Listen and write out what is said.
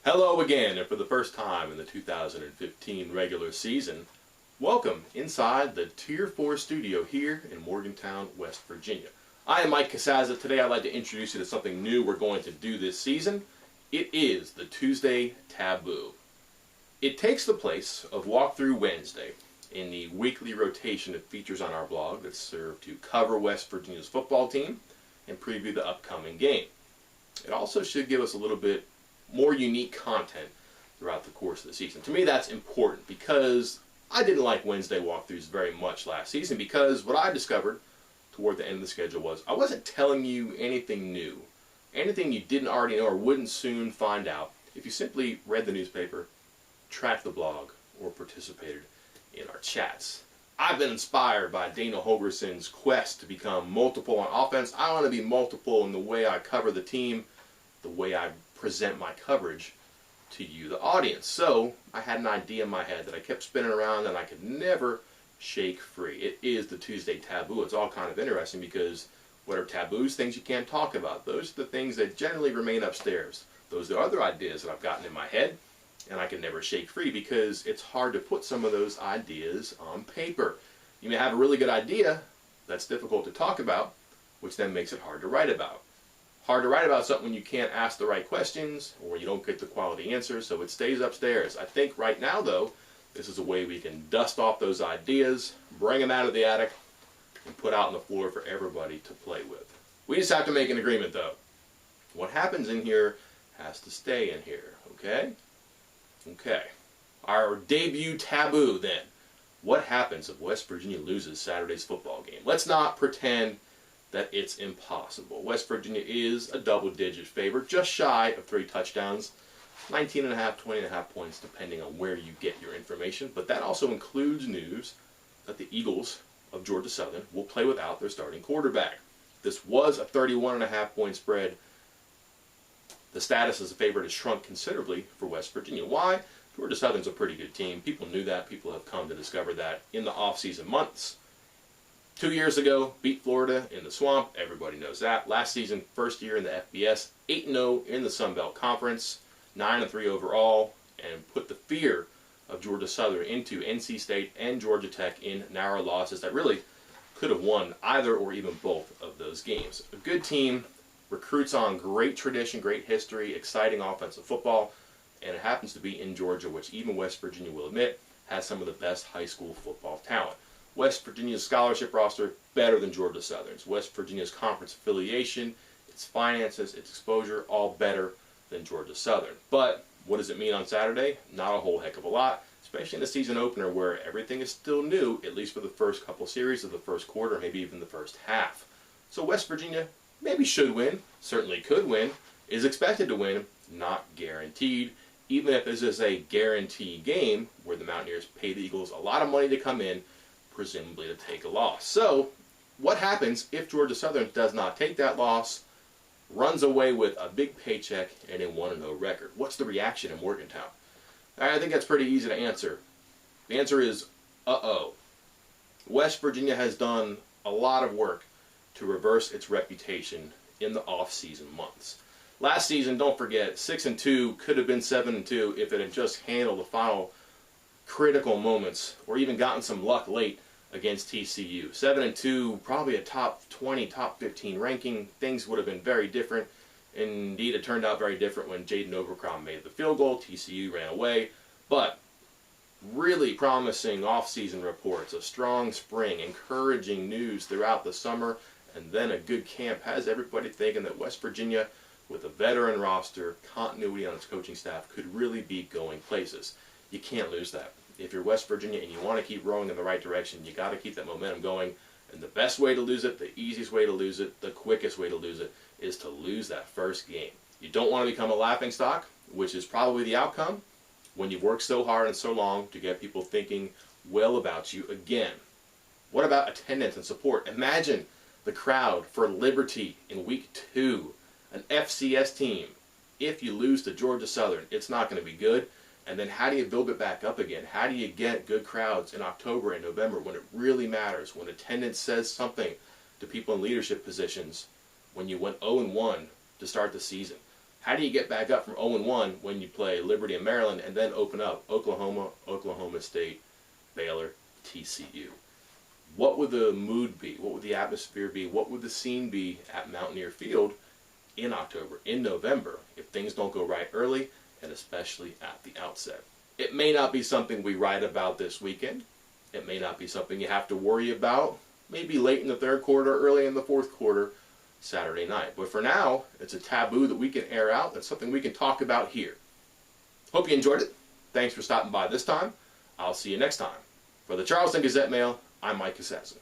Hello again, and for the first time in the 2015 regular season, welcome inside the Tier 4 studio here in Morgantown, West Virginia. I am Mike Casaza. Today I'd like to introduce you to something new we're going to do this season. It is the Tuesday Taboo. It takes the place of Walkthrough Wednesday in the weekly rotation of features on our blog that serve to cover West Virginia's football team and preview the upcoming game. It also should give us a little bit more unique content throughout the course of the season. To me, that's important because I didn't like Wednesday walkthroughs very much last season, because what I discovered toward the end of the schedule was I wasn't telling you anything new, anything you didn't already know or wouldn't soon find out if you simply read the newspaper, tracked the blog, or participated in our chats. I've been inspired by Dana Holgerson's quest to become multiple on offense. I want to be multiple in the way I cover the team, the way I present my coverage to you, the audience. So I had an idea in my head that I kept spinning around and I could never shake free. It is the Tuesday Taboo. It's all kind of interesting because what are taboos? Things you can't talk about. Those are the things that generally remain upstairs. Those are other ideas that I've gotten in my head and I can never shake free because it's hard to put some of those ideas on paper. You may have a really good idea that's difficult to talk about, which then makes it hard to write about. Hard to write about something when you can't ask the right questions or you don't get the quality answers, so it stays upstairs. I think right now, though, this is a way we can dust off those ideas, bring them out of the attic, and put out on the floor for everybody to play with. We just have to make an agreement, though. What happens in here has to stay in here, okay? Okay. Our debut taboo, then. What happens if West Virginia loses Saturday's football game? Let's not pretend that it's impossible. West Virginia is a double-digit favorite, just shy of 3 touchdowns, 19.5, 20.5 points, depending on where you get your information. But that also includes news that the Eagles of Georgia Southern will play without their starting quarterback. This was a 31.5 point spread. The status as a favorite has shrunk considerably for West Virginia. Why? Georgia Southern's a pretty good team. People knew that. People have come to discover that in the off-season months. 2 years ago, beat Florida in the Swamp. Everybody knows that. Last season, first year in the FBS, 8-0 in the Sun Belt Conference, 9-3 overall, and put the fear of Georgia Southern into NC State and Georgia Tech in narrow losses that really could have won either or even both of those games. A good team, recruits on great tradition, great history, exciting offensive football, and it happens to be in Georgia, which even West Virginia will admit has some of the best high school football talent. West Virginia's scholarship roster, better than Georgia Southern's. West Virginia's conference affiliation, its finances, its exposure, all better than Georgia Southern. But what does it mean on Saturday? Not a whole heck of a lot, especially in the season opener where everything is still new, at least for the first couple series of the first quarter, maybe even the first half. So West Virginia maybe should win, certainly could win, is expected to win, not guaranteed, even if this is a guaranteed game where the Mountaineers pay the Eagles a lot of money to come in, presumably to take a loss. So, what happens if Georgia Southern does not take that loss, runs away with a big paycheck and a 1-0 record? What's the reaction in Morgantown? I think that's pretty easy to answer. The answer is, uh-oh. West Virginia has done a lot of work to reverse its reputation in the off-season months. Last season, don't forget, 6-2 could have been 7-2 if it had just handled the final critical moments or even gotten some luck late against TCU. 7-2, probably a top 20, top 15 ranking. Things would have been very different. Indeed, it turned out very different when Jaden Overcrom made the field goal. TCU ran away. But really promising off-season reports, a strong spring, encouraging news throughout the summer, and then a good camp has everybody thinking that West Virginia, with a veteran roster, continuity on its coaching staff, could really be going places. You can't lose that. If you're West Virginia and you want to keep rowing in the right direction, you got to keep that momentum going. And the best way to lose it, the easiest way to lose it, the quickest way to lose it, is to lose that first game. You don't want to become a laughingstock, which is probably the outcome when you've worked so hard and so long to get people thinking well about you again. What about attendance and support? Imagine the crowd for Liberty in week 2, an FCS team. If you lose to Georgia Southern, it's not going to be good. And then how do you build it back up again? How do you get good crowds in October and November when it really matters, when attendance says something to people in leadership positions, when you went 0-1 to start the season? How do you get back up from 0-1 when you play Liberty and Maryland and then open up Oklahoma, Oklahoma State, Baylor, TCU? What would the mood be? What would the atmosphere be? What would the scene be at Mountaineer Field in October, in November, if things don't go right early, and especially at the outset? It may not be something we write about this weekend. It may not be something you have to worry about maybe late in the third quarter, early in the fourth quarter, Saturday night. But for now, it's a taboo that we can air out. That's something we can talk about here. Hope you enjoyed it. Thanks for stopping by this time. I'll see you next time. For the Charleston Gazette Mail, I'm Mike Casazza.